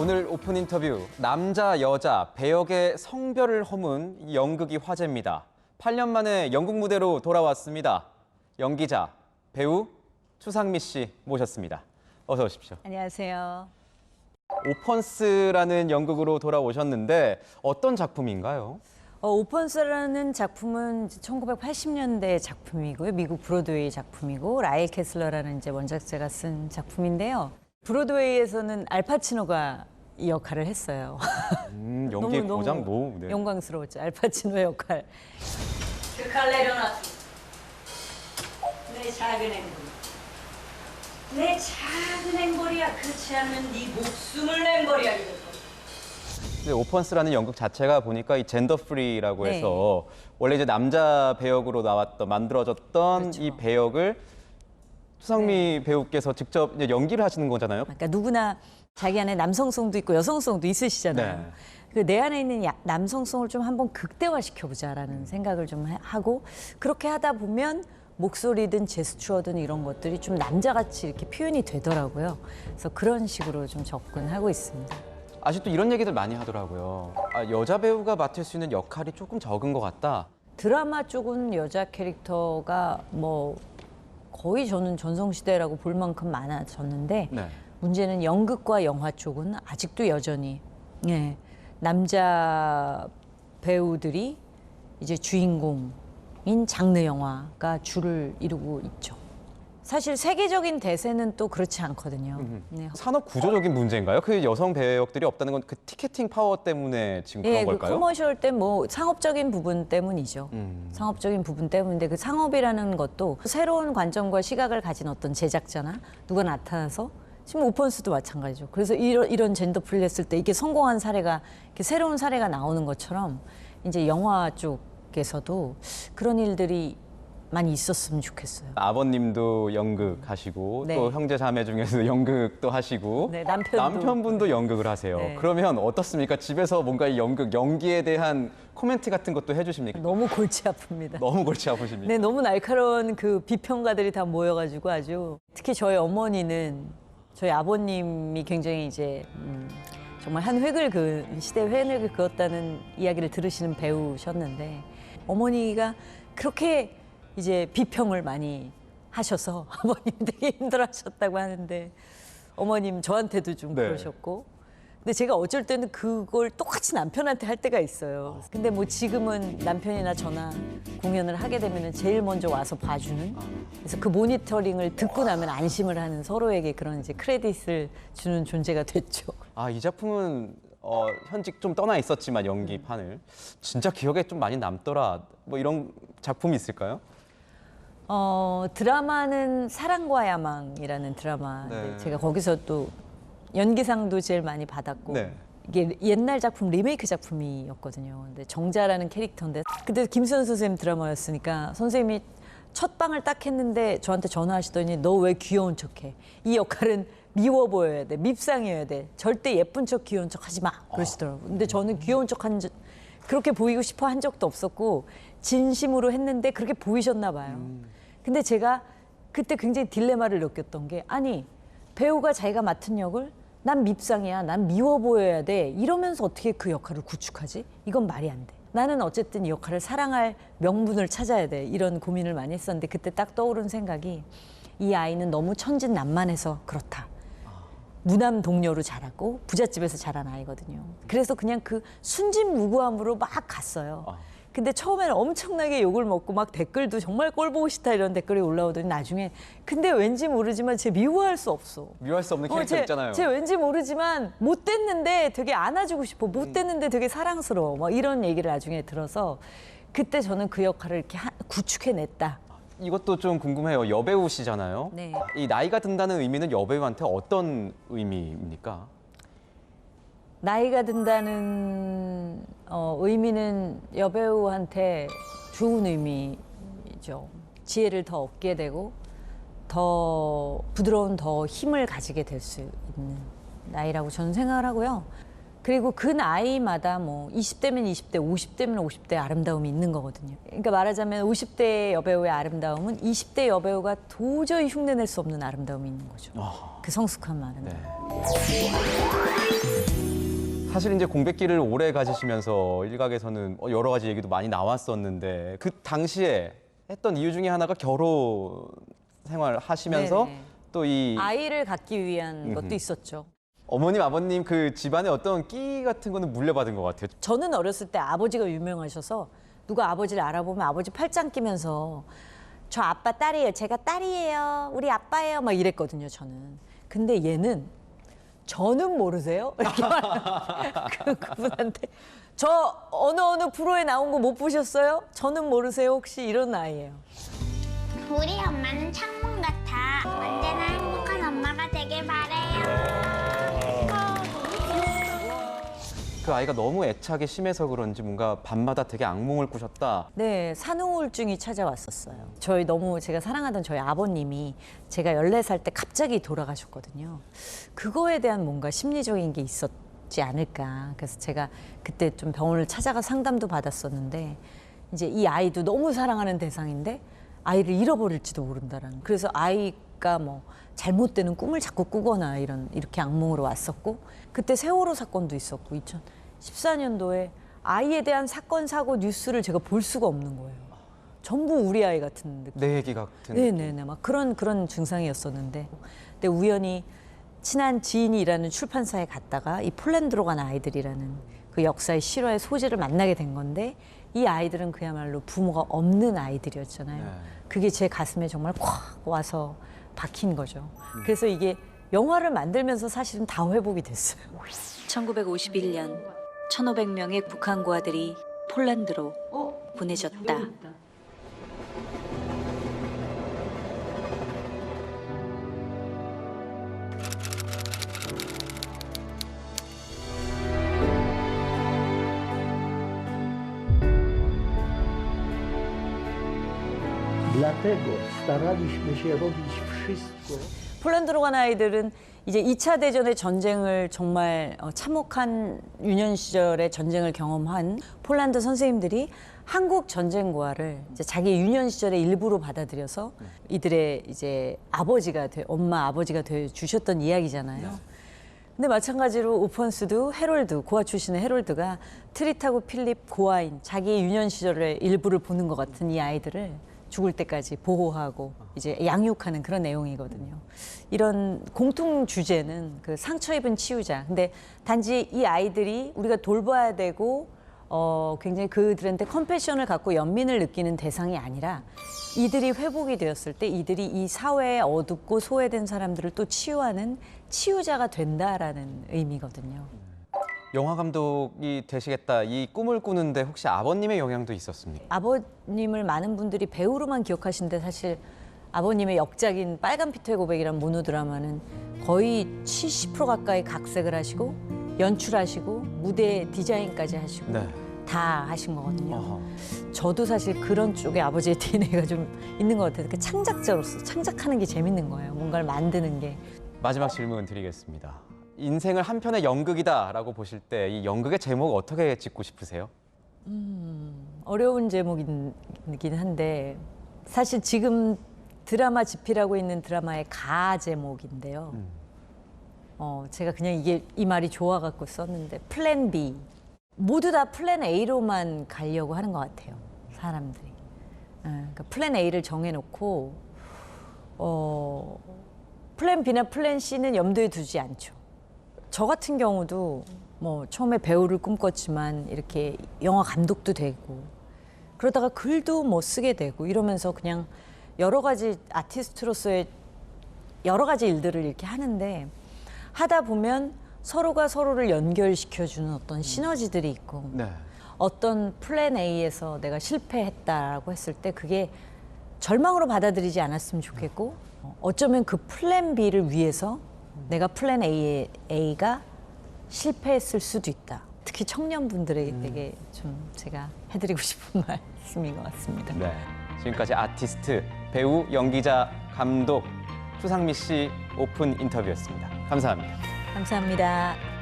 오늘 오픈 인터뷰, 남자, 여자, 배역의 성별을 허문 연극이 화제입니다. 8년 만에 연극 무대로 돌아왔습니다. 연기자, 배우 추상미 씨 모셨습니다. 어서 오십시오. 안녕하세요. 오펀스라는 연극으로 돌아오셨는데 어떤 작품인가요? 오펀스라는 작품은 1980년대 작품이고요. 미국 브로드웨이 작품이고 라일 캐슬러라는 이제 원작자가 쓴 작품인데요. 브로드웨이에서는 알파치노가 이 역할을 했어요. 연기의 고장 네. 영광스러웠죠. 알파치노의 역할. 그 칼레로나트 내 작은 행복 내 작은 행복이야. 그렇지 않으면 네 목숨을 낸거리야. 근데 오펀스라는 연극 자체가 보니까 이 젠더 프리라고 네. 해서 원래 이제 남자 배역으로 만들어졌던 그렇죠. 이 배역을 추상미 배우께서 직접 이제 연기를 하시는 거잖아요. 그러니까 누구나 자기 안에 남성성도 있고 여성성도 있으시잖아요. 네. 그 내 안에 있는 남성성을 좀 한번 극대화시켜보자라는 생각을 좀 하고 그렇게 하다 보면 목소리든 제스처든 이런 것들이 좀 남자같이 이렇게 표현이 되더라고요. 그래서 그런 식으로 좀 접근하고 있습니다. 아직도 이런 얘기들 많이 하더라고요. 여자 배우가 맡을 수 있는 역할이 조금 적은 것 같다. 드라마 쪽은 여자 캐릭터가 뭐 거의 저는 전성시대라고 볼 만큼 많아졌는데 네. 문제는 연극과 영화 쪽은 아직도 여전히 남자 배우들이 이제 주인공인 장르 영화가 줄을 이루고 있죠. 사실 세계적인 대세는 또 그렇지 않거든요. 네. 산업 구조적인 문제인가요? 그 여성 배역들이 없다는 건 그 티켓팅 파워 때문에 지금 그런 그 걸까요? 커머셜 때 뭐 상업적인 부분 때문이죠. 상업적인 부분 때문인데 그 상업이라는 것도 새로운 관점과 시각을 가진 어떤 제작자나 누가 나타나서 지금 오펀스도 마찬가지죠. 그래서 이런 젠더 프리를 했을 때 이게 성공한 사례가 이렇게 새로운 사례가 나오는 것처럼 이제 영화 쪽에서도 그런 일들이 많이 있었으면 좋겠어요. 아버님도 연극 하시고 네. 또 형제 자매 중에서 연극도 하시고 네, 남편도. 연극을 하세요. 네. 그러면 어떻습니까? 집에서 뭔가 이 연기에 대한 코멘트 같은 것도 해주십니까? 너무 골치 아픕니다. 너무 골치 아프십니까? 네, 너무 날카로운 그 비평가들이 다 모여가지고 아주 특히 저희 어머니는 저희 아버님이 굉장히 이제 정말 한 시대 획을 그었다는 이야기를 들으시는 배우셨는데 어머니가 그렇게 이제 비평을 많이 하셔서 아버님 되게 힘들어하셨다고 하는데 어머님 저한테도 좀 네. 그러셨고 근데 제가 어쩔 때는 그걸 똑같이 남편한테 할 때가 있어요. 근데 뭐 지금은 남편이나 저나 공연을 하게 되면 제일 먼저 와서 봐주는 그래서 그 모니터링을 듣고 나면 안심을 하는 서로에게 그런 이제 크레딧을 주는 존재가 됐죠. 이 작품은 현직 좀 떠나 있었지만 연기판을 진짜 기억에 좀 많이 남더라. 뭐 이런 작품이 있을까요? 드라마는 사랑과 야망이라는 드라마. 네. 제가 거기서 또 연기상도 제일 많이 받았고 네. 이게 옛날 작품 리메이크 작품이었거든요. 근데 정자라는 캐릭터인데 그때 김수현 선생님 드라마였으니까 선생님이 첫 방을 딱 했는데 저한테 전화하시더니 너 왜 귀여운 척해? 이 역할은 미워 보여야 돼. 밉상이어야 돼. 절대 예쁜 척 귀여운 척 하지 마. 그러시더라고요. 근데 저는 귀여운 척 그렇게 보이고 싶어 한 적도 없었고 진심으로 했는데 그렇게 보이셨나 봐요. 근데 제가 그때 굉장히 딜레마를 느꼈던 게 아니 배우가 자기가 맡은 역을 난 밉상이야. 난 미워 보여야 돼. 이러면서 어떻게 그 역할을 구축하지? 이건 말이 안 돼. 나는 어쨌든 이 역할을 사랑할 명분을 찾아야 돼. 이런 고민을 많이 했었는데 그때 딱 떠오른 생각이 이 아이는 너무 천진난만해서 그렇다. 무남 동료로 자랐고 부잣집에서 자란 아이거든요. 그래서 그냥 그 순진무구함으로 막 갔어요. 근데 처음에는 엄청나게 욕을 먹고 막 댓글도 정말 꼴 보고 싫다 이런 댓글이 올라오더니 나중에 근데 왠지 모르지만 쟤 미워할 수 없어. 미워할 수 없는 캐릭터 있잖아요. 쟤 왠지 모르지만 못됐는데 되게 안아주고 싶어. 못됐는데 되게 사랑스러워. 막 이런 얘기를 나중에 들어서 그때 저는 그 역할을 이렇게 구축해냈다. 이것도 좀 궁금해요. 여배우시잖아요. 네. 이 나이가 든다는 의미는 여배우한테 어떤 의미입니까? 나이가 든다는 의미는 여배우한테 좋은 의미죠. 지혜를 더 얻게 되고 더 부드러운 더 힘을 가지게 될 수 있는 나이라고 저는 생각을 하고요. 그리고 그 나이마다 뭐 20대면 20대, 50대면 50대 아름다움이 있는 거거든요. 그러니까 말하자면 50대 여배우의 아름다움은 20대 여배우가 도저히 흉내낼 수 없는 아름다움이 있는 거죠. 그 성숙한 아름다움. 네. 사실 이제 공백기를 오래 가지시면서 일각에서는 여러 가지 얘기도 많이 나왔었는데 그 당시에 했던 이유 중에 하나가 결혼 생활 하시면서 네네. 또 이 아이를 갖기 위한 것도 있었죠. 어머님, 아버님 그 집안의 어떤 끼 같은 거는 물려받은 것 같아요. 저는 어렸을 때 아버지가 유명하셔서 누가 아버지를 알아보면 아버지 팔짱 끼면서 저 아빠 딸이에요. 제가 딸이에요. 우리 아빠예요. 막 이랬거든요, 저는. 근데 얘는 저는 모르세요? 이렇게 그분한테 저 어느 프로에 나온 거 못 보셨어요? 저는 모르세요? 혹시 이런 아이예요. 우리 엄마는 창문 같아. 언제나 행복한 엄마가 되길 바래요. 그 아이가 너무 애착이 심해서 그런지 뭔가 밤마다 되게 악몽을 꾸셨다. 네, 산후우울증이 찾아왔었어요. 저희 너무 제가 사랑하던 저희 아버님이 제가 14살 때 갑자기 돌아가셨거든요. 그거에 대한 뭔가 심리적인 게 있었지 않을까. 그래서 제가 그때 좀 병원을 찾아가 상담도 받았었는데 이제 이 아이도 너무 사랑하는 대상인데 아이를 잃어버릴지도 모른다라는. 그래서 아이가 뭐 잘못되는 꿈을 자꾸 꾸거나 이렇게 악몽으로 왔었고 그때 세월호 사건도 있었고 2014년도에 아이에 대한 사건 사고 뉴스를 제가 볼 수가 없는 거예요. 전부 우리 아이 같은 느낌. 내 얘기 같은. 네네네 막 그런 증상이었었는데 근데 우연히 친한 지인이 일하는 출판사에 갔다가 이 폴란드로 간 아이들이라는 그 역사의 실화의 소재를 만나게 된 건데 이 아이들은 그야말로 부모가 없는 아이들이었잖아요. 네. 그게 제 가슴에 정말 콱 와서 박힌 거죠. 그래서 이게 영화를 만들면서 사실은 다 회복이 됐어요. 1951년 1,500명의 북한 고아들이 폴란드로 보내졌다. Dlatego staraliśmy się robić wszystko. 폴란드로 간 아이들은 이제 2차 대전의 전쟁을 정말 참혹한 유년 시절의 전쟁을 경험한 폴란드 선생님들이 한국 전쟁 고아를 이제 자기 유년 시절의 일부로 받아들여서 이들의 이제 엄마 아버지가 돼 주셨던 이야기잖아요. 근데 마찬가지로 오펀스도 헤롤드, 고아 출신의 헤롤드가 트리타고 필립 고아인 자기 유년 시절의 일부를 보는 것 같은 이 아이들을 죽을 때까지 보호하고 이제 양육하는 그런 내용이거든요. 이런 공통 주제는 그 상처 입은 치유자. 근데 단지 이 아이들이 우리가 돌봐야 되고 굉장히 그들한테 컴패션을 갖고 연민을 느끼는 대상이 아니라 이들이 회복이 되었을 때 이들이 이 사회에 어둡고 소외된 사람들을 또 치유하는 치유자가 된다라는 의미거든요. 영화 감독이 되시겠다 이 꿈을 꾸는데 혹시 아버님의 영향도 있었습니까? 아버님을 많은 분들이 배우로만 기억하시는데 사실 아버님의 역작인 빨간 피터의 고백이란 모노 드라마는 거의 70% 가까이 각색을 하시고 연출하시고 무대 디자인까지 하시고 네. 다 하신 거거든요. 어허. 저도 사실 그런 쪽에 아버지의 DNA가 좀 있는 것 같아요. 그 창작자로서 창작하는 게 재밌는 거예요. 뭔가를 만드는 게. 마지막 질문 드리겠습니다. 인생을 한 편의 연극이다라고 보실 때 이 연극의 제목 어떻게 짓고 싶으세요? 어려운 제목이긴 한데 사실 지금 드라마 집필하고 있는 드라마의 가 제목인데요. 제가 그냥 이 말이 좋아갖고 썼는데 플랜 B. 모두 다 플랜 A로만 가려고 하는 것 같아요. 사람들이. 그러니까 플랜 A를 정해놓고 플랜 B나 플랜 C는 염두에 두지 않죠. 저 같은 경우도 뭐 처음에 배우를 꿈꿨지만 이렇게 영화 감독도 되고 그러다가 글도 뭐 쓰게 되고 이러면서 그냥 여러 가지 아티스트로서의 여러 가지 일들을 이렇게 하는데 하다 보면 서로가 서로를 연결시켜주는 어떤 시너지들이 있고 네. 어떤 플랜 A에서 내가 실패했다라고 했을 때 그게 절망으로 받아들이지 않았으면 좋겠고 어쩌면 그 플랜 B를 위해서 내가 플랜 A가 실패했을 수도 있다. 특히 청년분들에게 되게 좀 제가 해드리고 싶은 말씀인 것 같습니다. 네. 지금까지 아티스트, 배우, 연기자, 감독 추상미 씨 오픈 인터뷰였습니다. 감사합니다. 감사합니다.